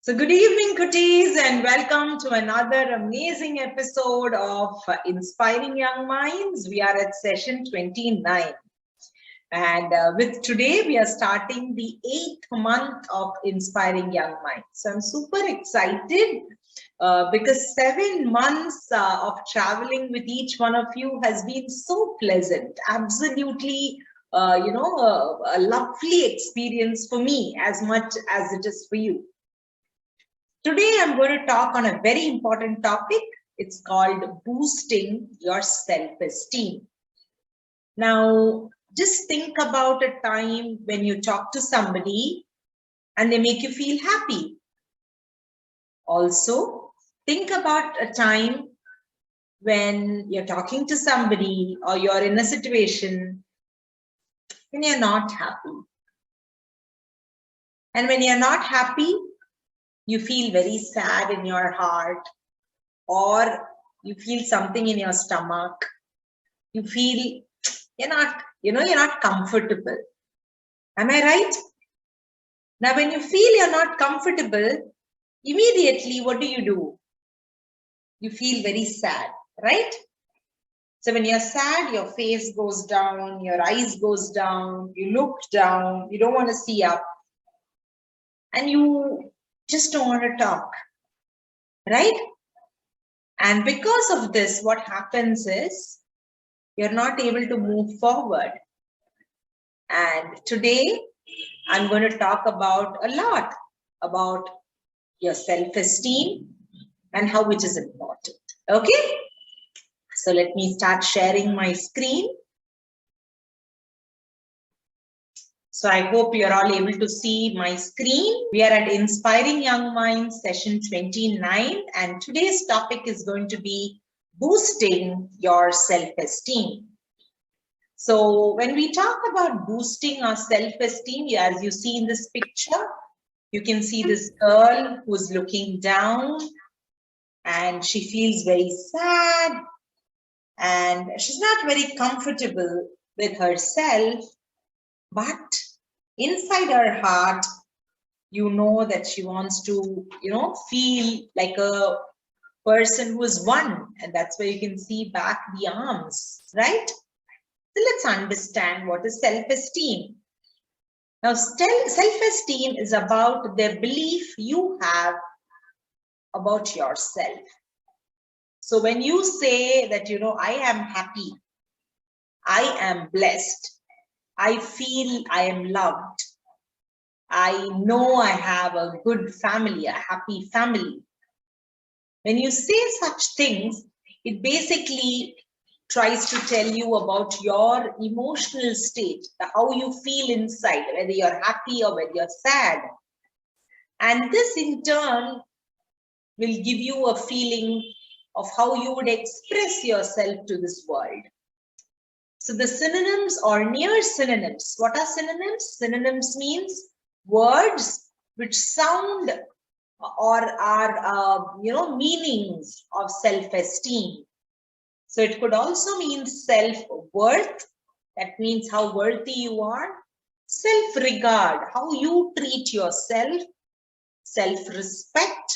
So good evening, cuties, and welcome to another amazing episode of Inspiring Young Minds. We are at session 29. And with today, we are starting the 8th month of Inspiring Young Minds. So I'm super excited because 7 months of traveling with each one of you has been so pleasant. Absolutely, a lovely experience for me as much as it is for you. Today, I'm going to talk on a very important topic. It's called boosting your self-esteem. Now, just think about a time when you talk to somebody and they make you feel happy. Also, think about a time when you're talking to somebody or you're in a situation when you're not happy. And when you're not happy, you feel very sad in your heart, or you feel something in your stomach. You feel you're not comfortable. Am I right? Now, when you feel you're not comfortable, immediately, what do? You feel very sad, right? So when you're sad, your face goes down, your eyes goes down, you look down, you don't want to see up, and you just don't want to talk, right? And because of this, what happens is you're not able to move forward. And today, I'm going to talk about a lot about your self-esteem and how it is important. Okay? So let me start sharing my screen. So I hope you're all able to see my screen. We are at Inspiring Young Minds session 29, and today's topic is going to be boosting your self-esteem. So when we talk about boosting our self-esteem, as you see in this picture, you can see this girl who's looking down and she feels very sad and she's not very comfortable with herself. But inside her heart, you know that she wants to, feel like a person who is one. And that's where you can see back the arms, right? So let's understand what is self-esteem. Now, self-esteem is about the belief you have about yourself. So when you say that, I am happy, I am blessed, I feel I am loved, I know I have a good family, a happy family. When you say such things, it basically tries to tell you about your emotional state, how you feel inside, whether you're happy or whether you're sad. And this in turn will give you a feeling of how you would express yourself to this world. So the synonyms or near synonyms, what are synonyms? Synonyms means words which sound or are, meanings of self-esteem. So it could also mean self-worth. That means how worthy you are. Self-regard, how you treat yourself. Self-respect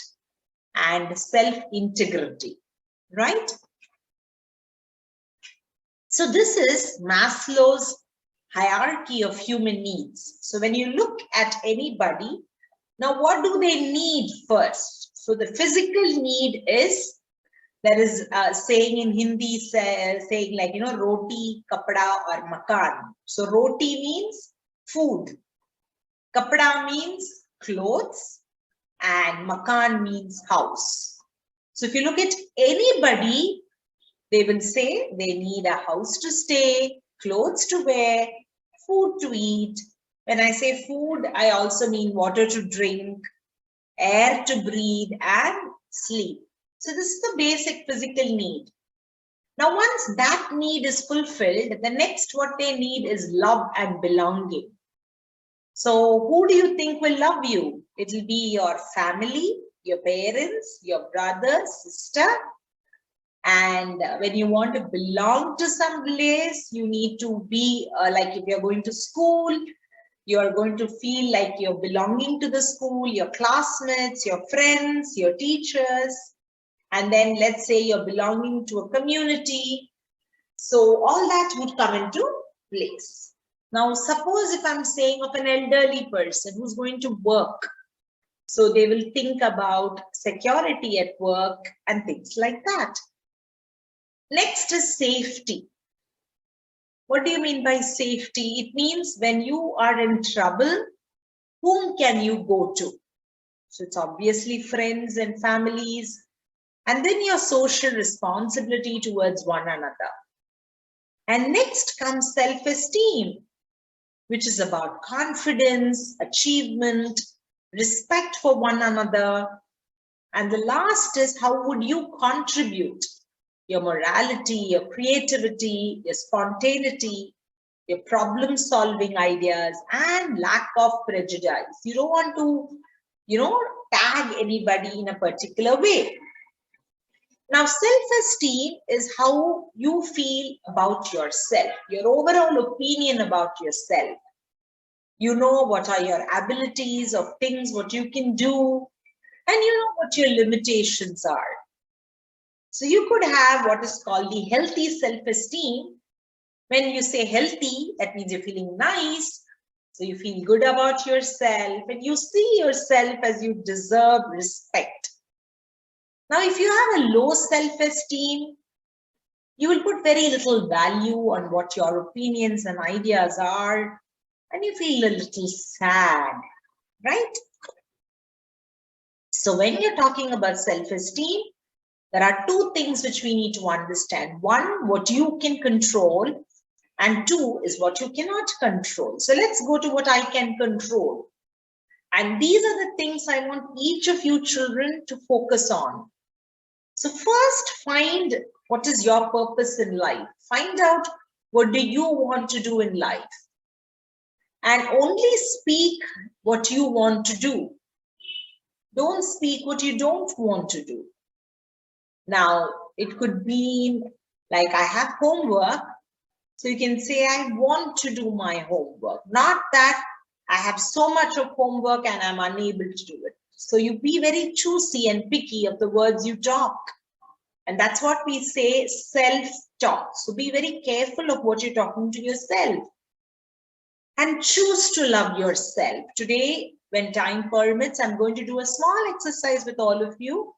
and self-integrity, right? So this is Maslow's hierarchy of human needs. So when you look at anybody, now what do they need first? So the physical need is, there is a saying in Hindi saying like, roti, kapda or makan. So roti means food, kapda means clothes, and makan means house. So if you look at anybody, they will say they need a house to stay, clothes to wear, food to eat. When I say food, I also mean water to drink, air to breathe, and sleep. So this is the basic physical need. Now, once that need is fulfilled, the next what they need is love and belonging. So who do you think will love you? It will be your family, your parents, your brother, sister. And when you want to belong to some place, you need to be like if you're going to school, You are going to feel like you're belonging to the school, your classmates, your friends, your teachers. And then let's say you're belonging to a community. So all that would come into place. Now, suppose if I'm saying of an elderly person who's going to work, so they will think about security at work and things like that. Next is safety. What do you mean by safety? It means when you are in trouble, whom can you go to? So it's obviously friends and families, and then your social responsibility towards one another. And next comes self-esteem, which is about confidence, achievement, respect for one another. And the last is how would you contribute? Your morality, your creativity, your spontaneity, your problem-solving ideas, and lack of prejudice. You don't want to, tag anybody in a particular way. Now, self-esteem is how you feel about yourself, your overall opinion about yourself. You know what are your abilities of things, what you can do, and you know what your limitations are. So you could have what is called the healthy self-esteem. When you say healthy, that means you're feeling nice. So you feel good about yourself and you see yourself as you deserve respect. Now, if you have a low self-esteem, you will put very little value on what your opinions and ideas are, and you feel a little sad, right? So when you're talking about self-esteem, there are two things which we need to understand. One, what you can control, and two is what you cannot control. So let's go to what I can control. And these are the things I want each of you children to focus on. So first, find what is your purpose in life. Find out what do you want to do in life. And only speak what you want to do. Don't speak what you don't want to do. Now, it could be like I have homework. So you can say, I want to do my homework. Not that I have so much of homework and I'm unable to do it. So you be very choosy and picky of the words you talk. And that's what we say, self-talk. So be very careful of what you're talking to yourself. And choose to love yourself. Today, when time permits, I'm going to do a small exercise with all of you.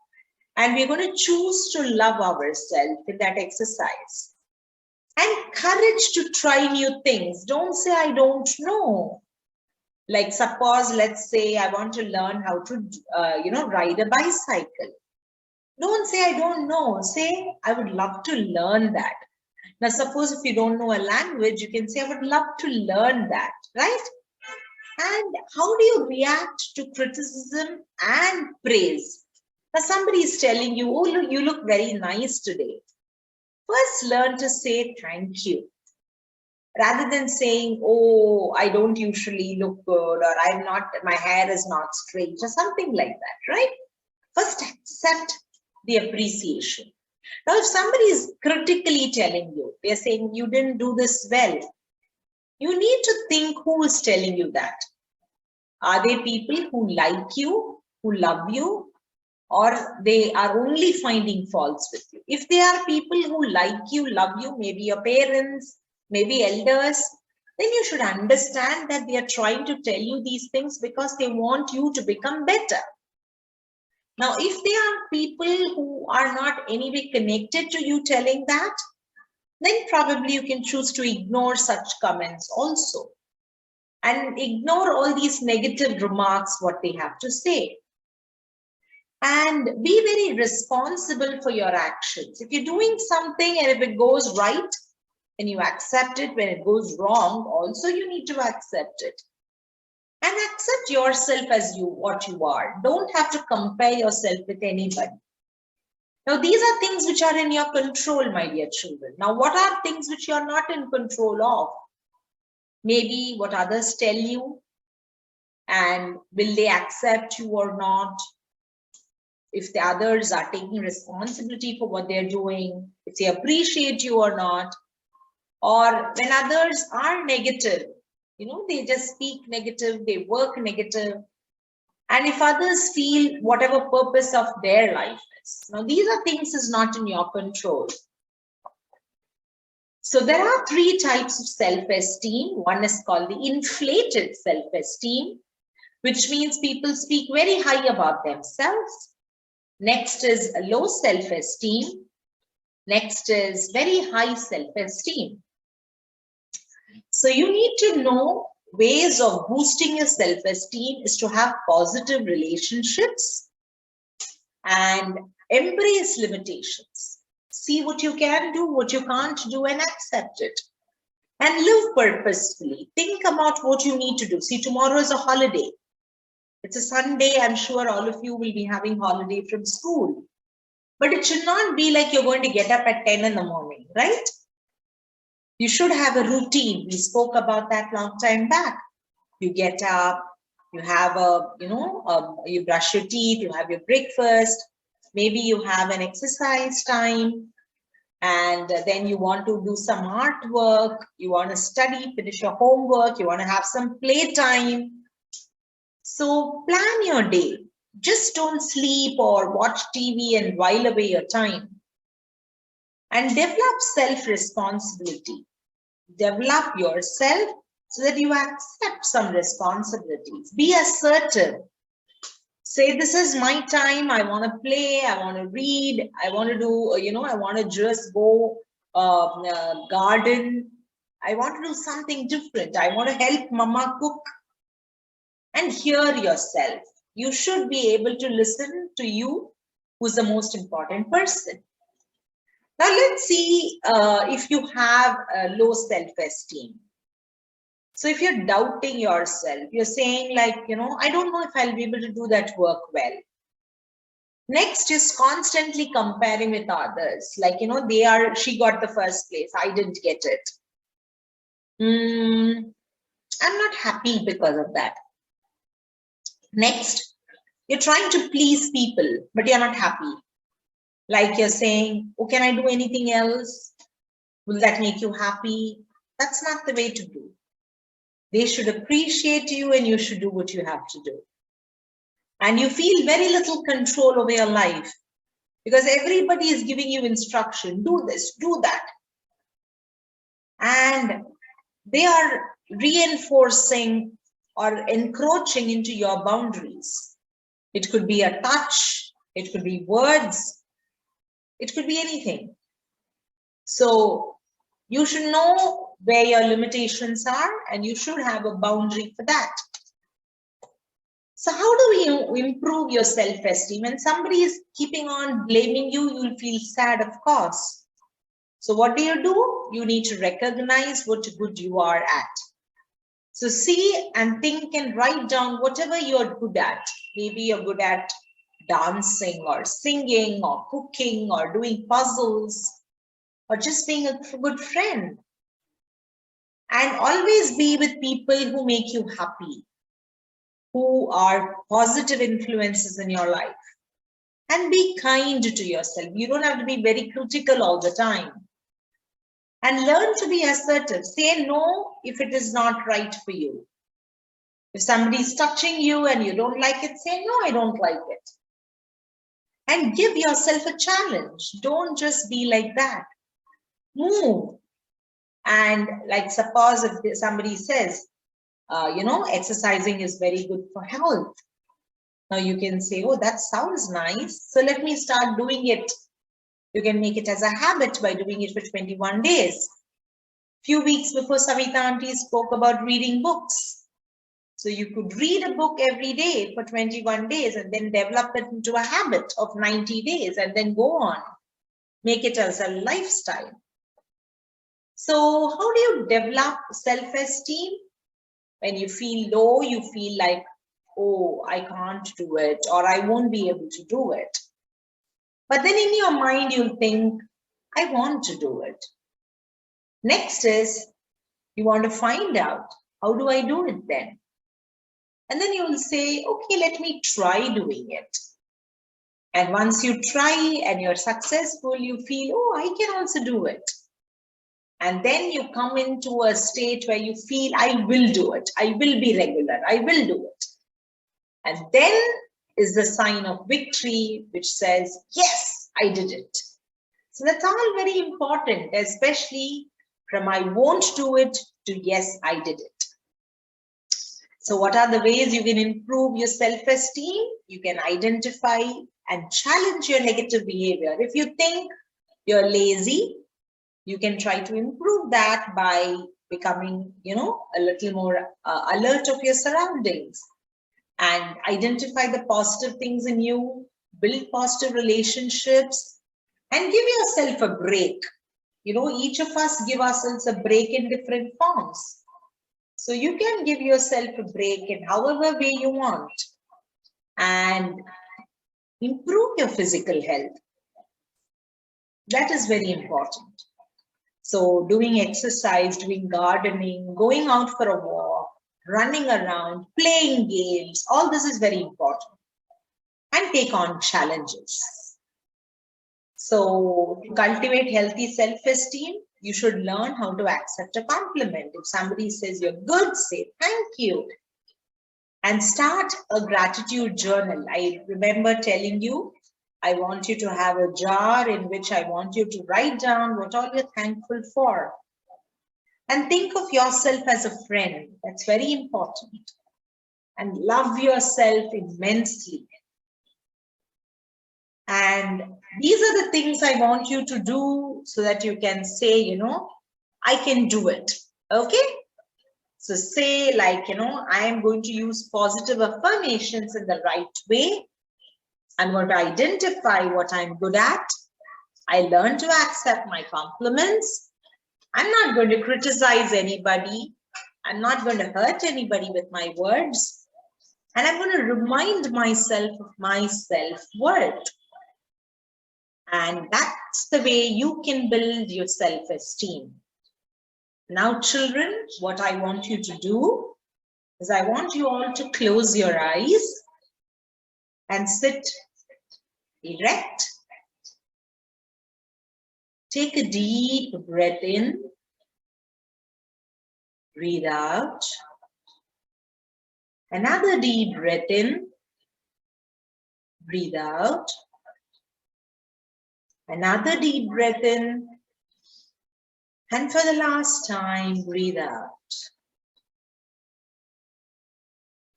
And we're going to choose to love ourselves in that exercise. And courage to try new things. Don't say, I don't know. Like suppose, let's say I want to learn how to, ride a bicycle. Don't say, I don't know. Say, I would love to learn that. Now, suppose if you don't know a language, you can say, I would love to learn that, right? And how do you react to criticism and praise? Now, somebody is telling you, oh, look, you look very nice today. First, learn to say thank you. Rather than saying, oh, I don't usually look good, or my hair is not straight, or something like that, right? First, accept the appreciation. Now, if somebody is critically telling you, they're saying you didn't do this well, you need to think who is telling you that. Are they people who like you, who love you, or they are only finding faults with you? If they are people who like you, love you, maybe your parents, maybe elders, then you should understand that they are trying to tell you these things because they want you to become better. Now, if they are people who are not anyway connected to you telling that, then probably you can choose to ignore such comments also. And ignore all these negative remarks, what they have to say. And be very responsible for your actions. If you're doing something and if it goes right, then you accept it. When it goes wrong, also you need to accept it. And accept yourself as what you are. Don't have to compare yourself with anybody. Now, these are things which are in your control, my dear children. Now, what are things which you are not in control of? Maybe what others tell you, and will they accept you or not? If the others are taking responsibility for what they're doing, if they appreciate you or not, or when others are negative, They just speak negative, they work negative. And if others feel whatever purpose of their life is. Now, these are things is not in your control. So there are 3 types of self-esteem. One is called the inflated self-esteem, which means people speak very high about themselves. Next is a low self-esteem. Next is very high self-esteem. So you need to know ways of boosting your self-esteem is to have positive relationships and embrace limitations. See what you can do, what you can't do, and accept it. And live purposefully. Think about what you need to do. See, tomorrow is a holiday. It's a Sunday. I'm sure all of you will be having holiday from school. But it should not be like you're going to get up at 10 in the morning, right? You should have a routine. We spoke about that long time back. You get up, you have you brush your teeth, you have your breakfast. Maybe you have an exercise time, and then you want to do some artwork, you want to study, finish your homework, you want to have some playtime. So plan your day. Just don't sleep or watch TV and while away your time. And develop self-responsibility. Develop yourself so that you accept some responsibilities. Be assertive. Say, this is my time. I want to play. I want to read. I want to do, I want to just go garden. I want to do something different. I want to help mama cook. And hear yourself. You should be able to listen to you, who's the most important person. Now let's see if you have a low self-esteem. So if you're doubting yourself, you're saying like, I don't know if I'll be able to do that work well. Next is constantly comparing with others. Like, she got the first place. I didn't get it. I'm not happy because of that. Next, you're trying to please people, but you're not happy. Like you're saying, oh, can I do anything else? Will that make you happy? That's not the way to do. They should appreciate you and you should do what you have to do. And you feel very little control over your life because everybody is giving you instruction. Do this, do that. And they are reinforcing or encroaching into your boundaries. It could be a touch. It could be words. It could be anything. So you should know where your limitations are and you should have a boundary for that. So how do you improve your self-esteem? When somebody is keeping on blaming you, you'll feel sad, of course. So what do? You need to recognize what good you are at. So see and think and write down whatever you're good at. Maybe you're good at dancing or singing or cooking or doing puzzles or just being a good friend. And always be with people who make you happy, who are positive influences in your life. And be kind to yourself. You don't have to be very critical all the time. And learn to be assertive. Say no if it is not right for you. If somebody is touching you and you don't like it, say no, I don't like it. And give yourself a challenge. Don't just be like that. Move. And like suppose if somebody says, exercising is very good for health. Now you can say, oh, that sounds nice. So let me start doing it. You can make it as a habit by doing it for 21 days. Few weeks before, Savita Aunty spoke about reading books. So you could read a book every day for 21 days and then develop it into a habit of 90 days and then go on. Make it as a lifestyle. So how do you develop self-esteem? When you feel low, you feel like, oh, I can't do it or I won't be able to do it. But then in your mind, you'll think, I want to do it. Next is, you want to find out, how do I do it then? And then you will say, okay, let me try doing it. And once you try and you're successful, you feel, oh, I can also do it. And then you come into a state where you feel, I will do it. I will be regular. I will do it. And then is the sign of victory, which says, yes, I did it. So that's all very important, especially from I won't do it to yes, I did it. So what are the ways you can improve your self-esteem? You can identify and challenge your negative behavior. If you think you're lazy, you can try to improve that by becoming, a little more alert of your surroundings and identify the positive things in you, build positive relationships, and give yourself a break. Each of us give ourselves a break in different forms. So you can give yourself a break in however way you want and improve your physical health. That is very important. So doing exercise, doing gardening, going out for a walk, running around, playing games, all this is very important. And take on challenges. So to cultivate healthy self-esteem, you should learn how to accept a compliment. If somebody says you're good, say thank you. And start a gratitude journal. I remember telling you, I want you to have a jar in which I want you to write down what all you're thankful for. And think of yourself as a friend. That's very important. And love yourself immensely. And these are the things I want you to do so that you can say, I can do it. Okay? So say like, I am going to use positive affirmations in the right way. I'm going to identify what I'm good at. I learn to accept my compliments. I'm not going to criticize anybody. I'm not going to hurt anybody with my words. And I'm going to remind myself of my self-worth. And that's the way you can build your self-esteem. Now, children, what I want you to do is I want you all to close your eyes and sit erect. Take a deep breath in. Breathe out. Another deep breath in. Breathe out. Another deep breath in. And for the last time, breathe out.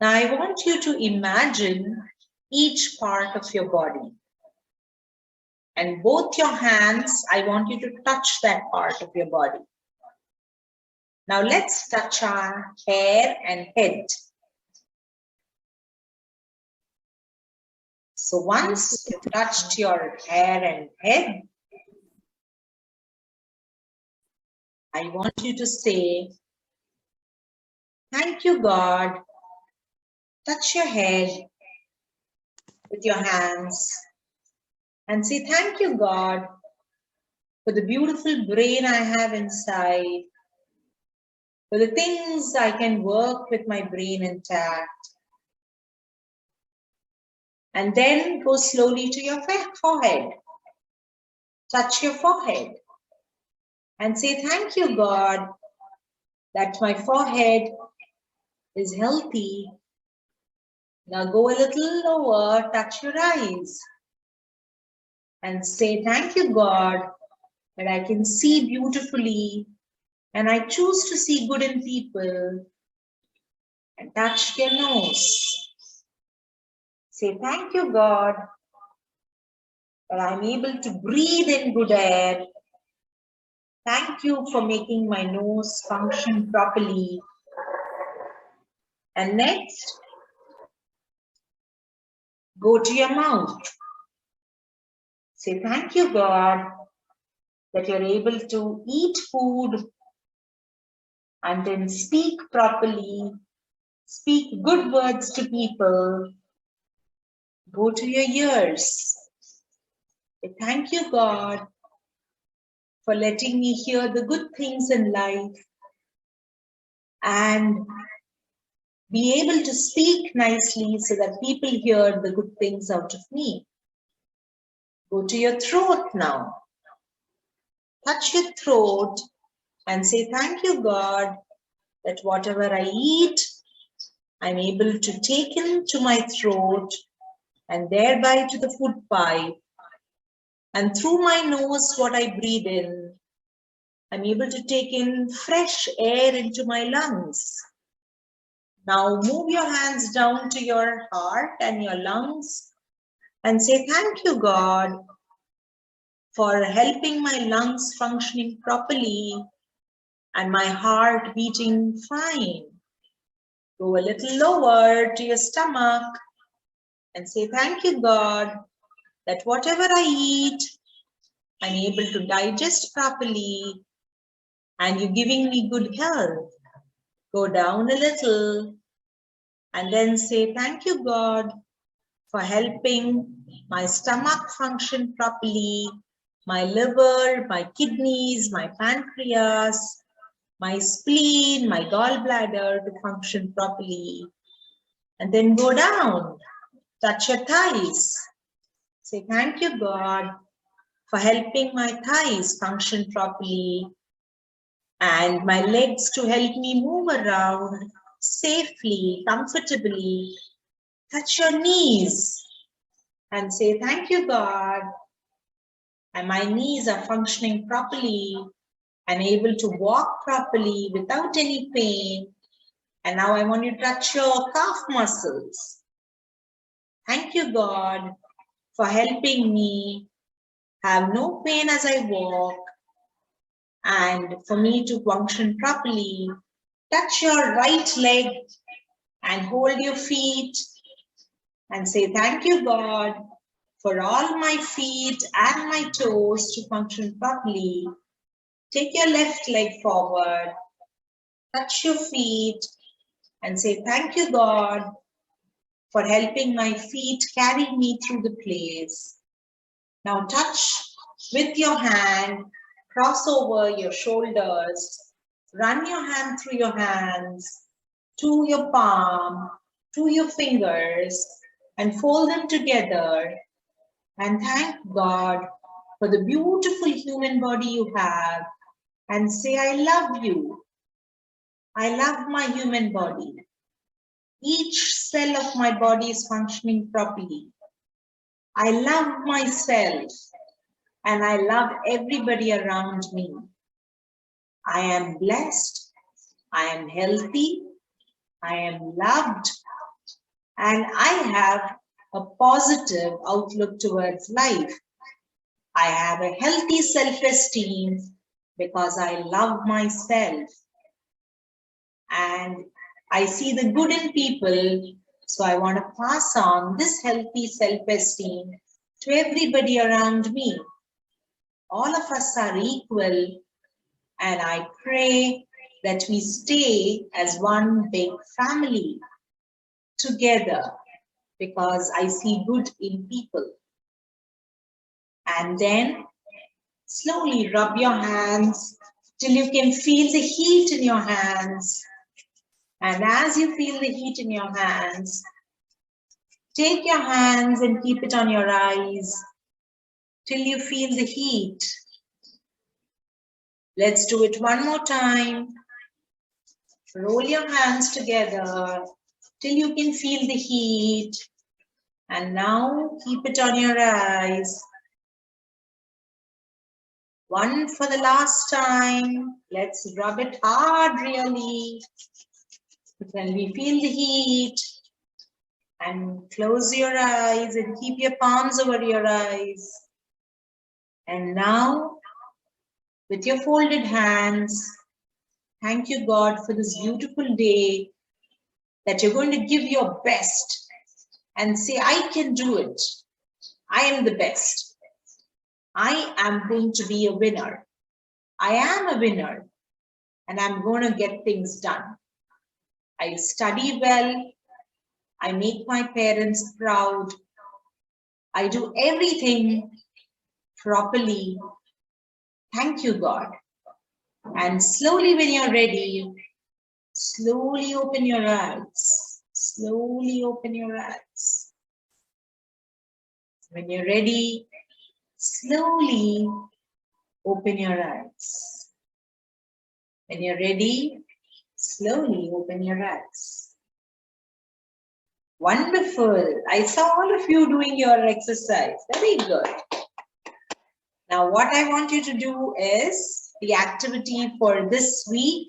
Now I want you to imagine each part of your body. And both your hands, I want you to touch that part of your body. Now let's touch our hair and head. So once you've touched your hair and head, I want you to say, thank you, God. Touch your head with your hands and say, thank you, God, for the beautiful brain I have inside, for the things I can work with my brain intact. And then go slowly to your forehead. Touch your forehead and say, thank you, God, that my forehead is healthy. Now go a little lower, touch your eyes and say, thank you, God, that I can see beautifully and I choose to see good in people. And touch your nose. Say, thank you, God, that I'm able to breathe in good air. Thank you for making my nose function properly. And next, go to your mouth. Say, thank you, God, that you're able to eat food and then speak properly, speak good words to people. Go to your ears. Say, thank you, God, for letting me hear the good things in life and be able to speak nicely so that people hear the good things out of me. Go to your throat now. Touch your throat and say, thank you, God, that whatever I eat, I'm able to take into my throat and thereby to the food pipe. And through my nose, what I breathe in, I'm able to take in fresh air into my lungs. Now move your hands down to your heart and your lungs and say, thank you, God, for helping my lungs functioning properly and my heart beating fine. Go a little lower to your stomach and say, thank you, God, that whatever I eat, I'm able to digest properly and you're giving me good health. Go down a little and then say, thank you, God, for helping my stomach function properly, my liver, my kidneys, my pancreas, my spleen, my gallbladder to function properly. And then go down, touch your thighs. Say, thank you, God, for helping my thighs function properly and my legs to help me move around safely, comfortably. Touch your knees and say, thank you, God, and my knees are functioning properly. I'm able to walk properly without any pain. And now I want you to touch your calf muscles. Thank you, God, for helping me have no pain as I walk and for me to function properly. Touch your right leg and hold your feet and say, thank you, God, for all my feet and my toes to function properly. Take your left leg forward, touch your feet and say, thank you, God, for helping my feet carry me through the place. Now touch with your hand, cross over your shoulders, run your hand through your hands, to your palm, to your fingers, and fold them together. And thank God for the beautiful human body you have. And say, I love you. I love my human body. Each cell of my body is functioning properly. I love myself and I love everybody around me. I am blessed, I am healthy, I am loved, and I have a positive outlook towards life. I have a healthy self-esteem because I love myself. And I see the good in people, so I want to pass on this healthy self-esteem to everybody around me. All of us are equal, and I pray that we stay as one big family together because I see good in people. And then slowly rub your hands till you can feel the heat in your hands. And as you feel the heat in your hands, take your hands and keep it on your eyes till you feel the heat. Let's do it one more time. Roll your hands together till you can feel the heat. And now keep it on your eyes. One for the last time. Let's rub it hard really. When we feel the heat. And close your eyes and keep your palms over your eyes. And now, with your folded hands, thank you, God, for this beautiful day that you're going to give your best and say, I can do it. I am the best. I am going to be a winner. I am a winner and I'm going to get things done. I study well. I make my parents proud. I do everything properly. Thank you, God. And slowly when you're ready, slowly open your eyes. Slowly open your eyes. When you're ready, slowly open your eyes. When you're ready, slowly open your eyes. Wonderful. I saw all of you doing your exercise. Very good. Now, what I want you to do is, the activity for this week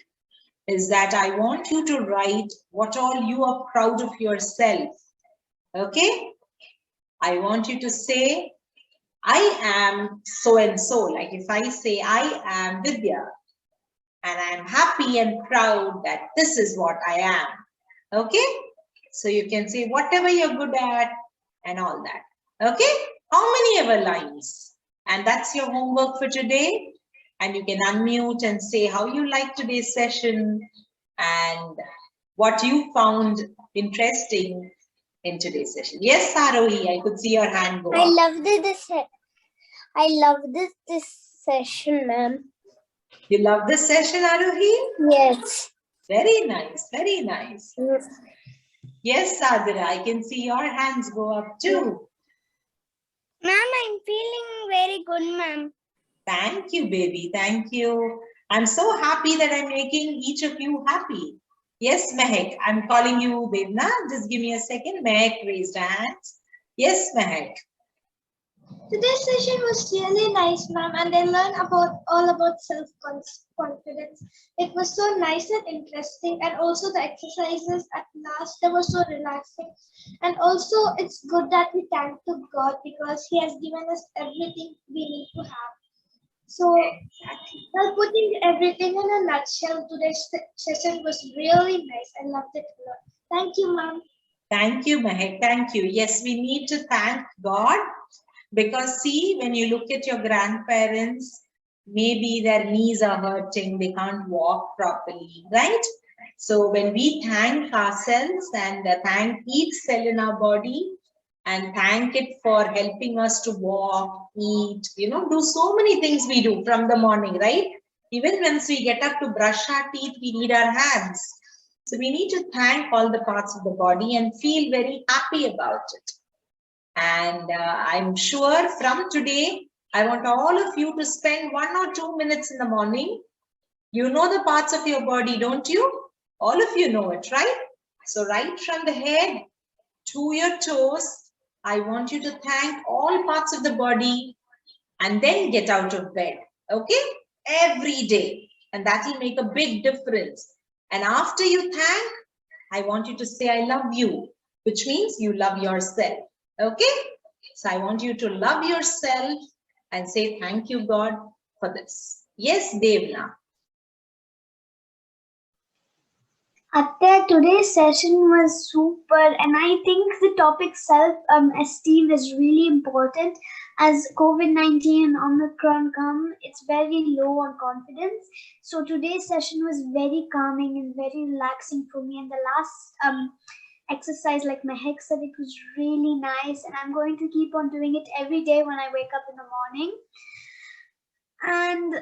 is that I want you to write what all you are proud of yourself. Okay? I want you to say, I am so and so. Like if I say, I am Vidyaa, and I'm happy and proud that this is what I am. Okay? So you can say whatever you're good at and all that. Okay? How many ever lines? And that's your homework for today. And you can unmute and say how you like today's session and what you found interesting in today's session. Yes, Sarohi, I could see your hand go up. I loved this session, ma'am. You love this session, Arohi? Yes. Very nice, very nice. Yes. Yes, Sadhara, I can see your hands go up too. Ma'am, I'm feeling very good, ma'am. Thank you, baby. Thank you. I'm so happy that I'm making each of you happy. Yes, Mehak, I'm calling you Devna. Just give me a second. Mehak raised hands. Yes, Mehak. Today's session was really nice, ma'am, and I learned all about self-confidence. It was so nice and interesting, and also the exercises at last, they were so relaxing. And also, it's good that we thank to God because He has given us everything we need to have. So, while putting everything in a nutshell, today's session was really nice. I loved it a lot. Thank you, ma'am. Thank you, Mehak. Thank you. Yes, we need to thank God. Because see, when you look at your grandparents, maybe their knees are hurting, they can't walk properly, right? So when we thank ourselves and thank each cell in our body and thank it for helping us to walk, eat, do so many things we do from the morning, right? Even once we get up to brush our teeth, we need our hands. So we need to thank all the parts of the body and feel very happy about it. And I'm sure from today, I want all of you to spend 1 or 2 minutes in the morning. You know the parts of your body, don't you? All of you know it, right? So right from the head to your toes, I want you to thank all parts of the body and then get out of bed, okay? Every day. And that will make a big difference. And after you thank, I want you to say, I love you, which means you love yourself. Okay, so I want you to love yourself and say thank you, God, for this. Yes, Devna. Atta, today's session was super, and I think the topic self-esteem is really important. As COVID-19 and Omicron come, it's very low on confidence. So today's session was very calming and very relaxing for me. And the last exercise, like Mehak said, it was really nice, and I'm going to keep on doing it every day when I wake up in the morning. And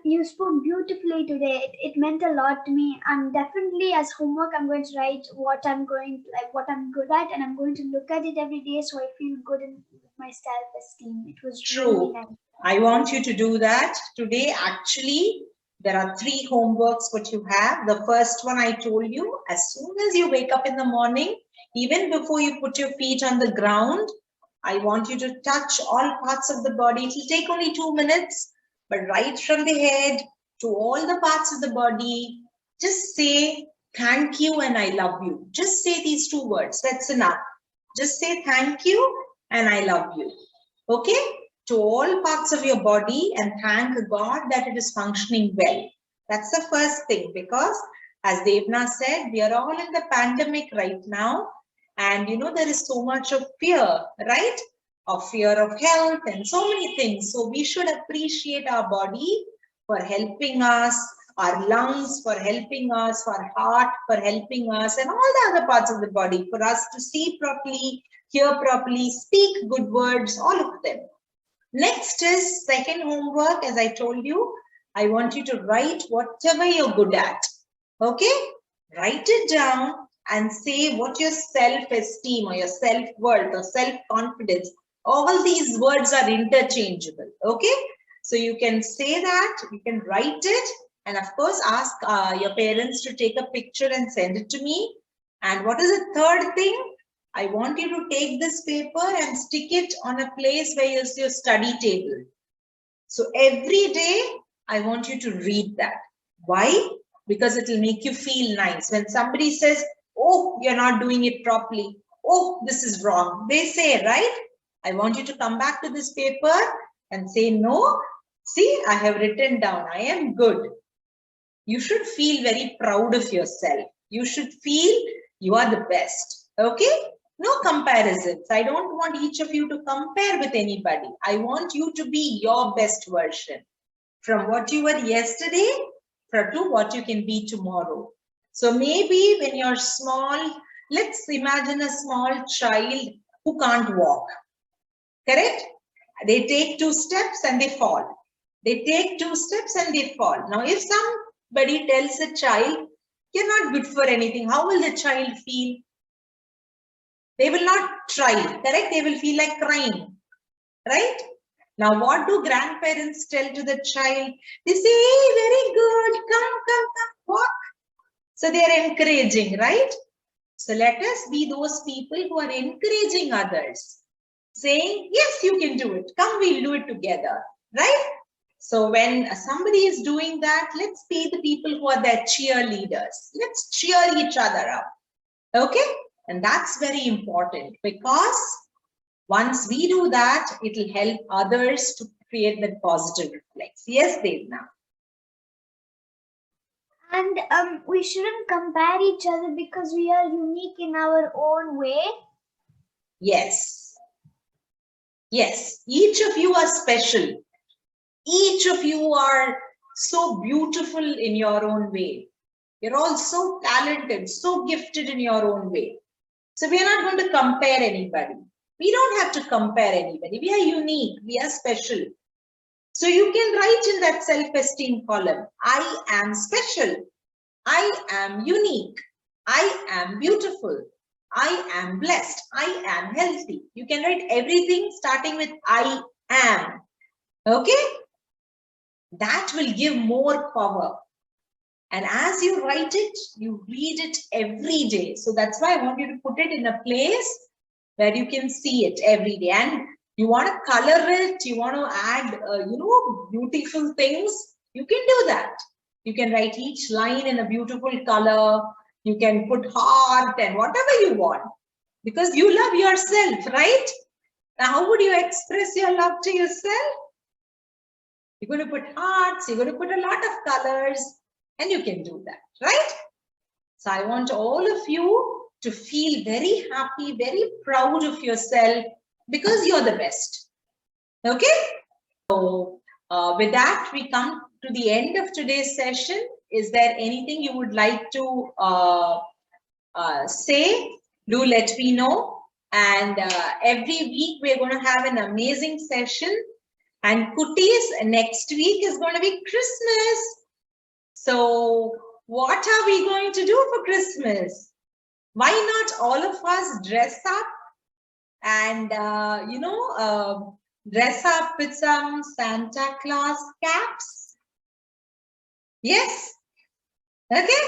you spoke beautifully today. It meant a lot to me, and definitely as homework I'm going to write what I'm good at, and I'm going to look at it every day so I feel good in my self-esteem. It was really nice. I want you to do that today. Actually, there are 3 homeworks what you have. The first one I told you, as soon as you wake up in the morning, even before you put your feet on the ground, I want you to touch all parts of the body. It will take only 2 minutes, but right from the head to all the parts of the body, just say thank you and I love you. Just say these 2 words. That's enough. Just say thank you and I love you. Okay? To all parts of your body and thank God that it is functioning well. That's the first thing, because as Devna said, we are all in the pandemic right now. And there is so much of fear, right? Of fear of health and so many things. So we should appreciate our body for helping us, our lungs for helping us, our heart for helping us, and all the other parts of the body for us to see properly, hear properly, speak good words, all of them. Next is second homework. As I told you, I want you to write whatever you're good at. Okay? Write it down and say what your self-esteem or your self-worth or self-confidence, all these words are interchangeable. Okay? So you can say that, you can write it, And of course, ask your parents to take a picture and send it to me. And what is the third thing? I want you to take this paper and stick it on a place where is your study table. So every day, I want you to read that. Why? Because it will make you feel nice. When somebody says, oh, you're not doing it properly. Oh, this is wrong. They say, right? I want you to come back to this paper and say, no, see, I have written down, I am good. You should feel very proud of yourself. You should feel you are the best. Okay? No comparisons. I don't want each of you to compare with anybody. I want you to be your best version from what you were yesterday to what you can be tomorrow. So maybe when you're small, let's imagine a small child who can't walk. Correct? They take 2 steps and they fall. They take 2 steps and they fall. Now, if somebody tells a child, you're not good for anything, how will the child feel? They will not try, correct? They will feel like crying, right? Now, what do grandparents tell to the child? They say, hey, very good, come, walk. So they are encouraging, right? So let us be those people who are encouraging others, saying, yes, you can do it. Come, we'll do it together, right? So when somebody is doing that, let's be the people who are their cheerleaders. Let's cheer each other up, okay? And that's very important because once we do that, it will help others to create that positive reflex. Yes, Devna. And we shouldn't compare each other because we are unique in our own way. Yes. Yes, each of you are special. Each of you are so beautiful in your own way. You're all so talented, so gifted in your own way. So we are not going to compare anybody. We don't have to compare anybody. We are unique. We are special. So you can write in that self-esteem column, I am special. I am unique. I am beautiful. I am blessed. I am healthy. You can write everything starting with I am. Okay? That will give more power. And as you write it, you read it every day. So that's why I want you to put it in a place where you can see it every day. And you want to color it, you want to add, beautiful things, you can do that. You can write each line in a beautiful color. You can put heart and whatever you want. Because you love yourself, right? Now, how would you express your love to yourself? You're going to put hearts, you're going to put a lot of colors, and you can do that, right? So I want all of you to feel very happy, very proud of yourself because you're the best. Okay? So with that, we come to the end of today's session. Is there anything you would like to say? Do let me know. And every week, we're going to have an amazing session. And Kutis, next week is going to be Christmas. So what are we going to do for Christmas? Why not all of us dress up and, dress up with some Santa Claus caps? Yes? Okay,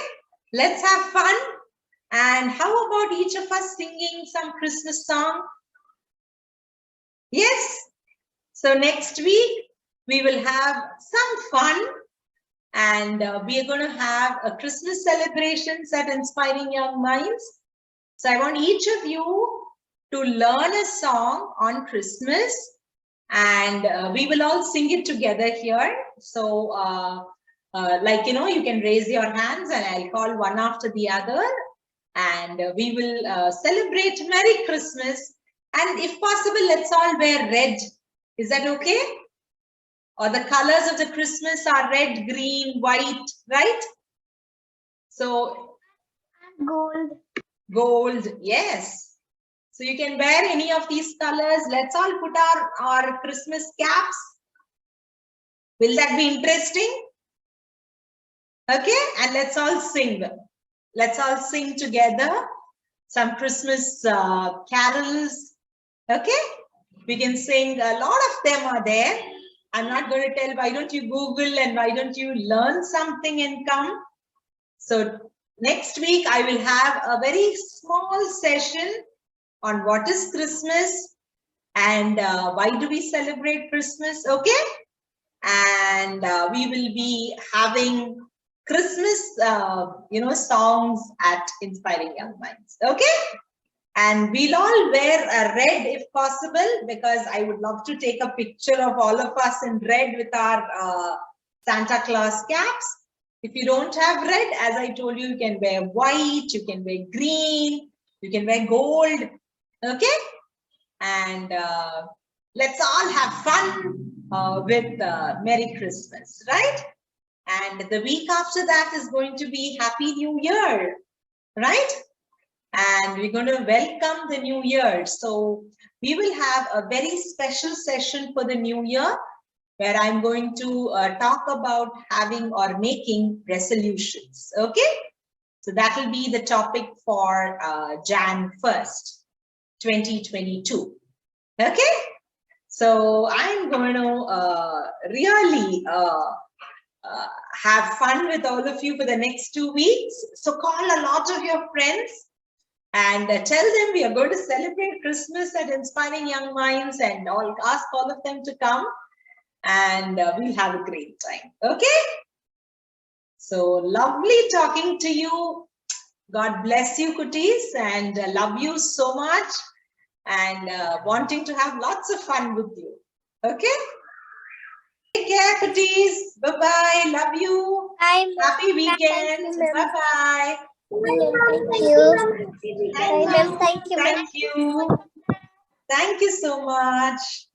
let's have fun. And how about each of us singing some Christmas song? Yes? So next week, we will have some fun. And we are going to have a Christmas celebrations at Inspiring Young Minds. So I want each of you to learn a song on Christmas, and we will all sing it together here. So you can raise your hands and I'll call one after the other, and we will celebrate Merry Christmas. And if possible, let's all wear red. Is that okay? Or the colors of the Christmas are red, green, white, right? So gold. Gold, yes. So you can wear any of these colors. Let's all put our Christmas caps. Will that be interesting? Okay, and let's all sing. Let's all sing together some Christmas carols. Okay, we can sing. A lot of them are there. I'm not going to tell, why don't you Google and why don't you learn something and come? So next week, I will have a very small session on what is Christmas and why do we celebrate Christmas, okay? And we will be having Christmas, songs at Inspiring Young Minds, okay? And we'll all wear red if possible, because I would love to take a picture of all of us in red with our Santa Claus caps. If you don't have red, as I told you, you can wear white, you can wear green, you can wear gold, okay? And let's all have fun with Merry Christmas, right? And the week after that is going to be Happy New Year, right? And we're going to welcome the new year. So we will have a very special session for the new year where I'm going to talk about having or making resolutions. Okay. So that will be the topic for Jan 1st, 2022. Okay. So I'm going to really have fun with all of you for the next 2 weeks. So call a lot of your friends and tell them we are going to celebrate Christmas at Inspiring Young Minds, and ask all of them to come, and we'll have a great time. Okay? So lovely talking to you. God bless you, Kutis, and love you so much, and wanting to have lots of fun with you. Okay? Take care, Kutis. Bye-bye. Love you. Bye. Happy weekend. Bye-bye. Thank you. Thank you. Thank you so much.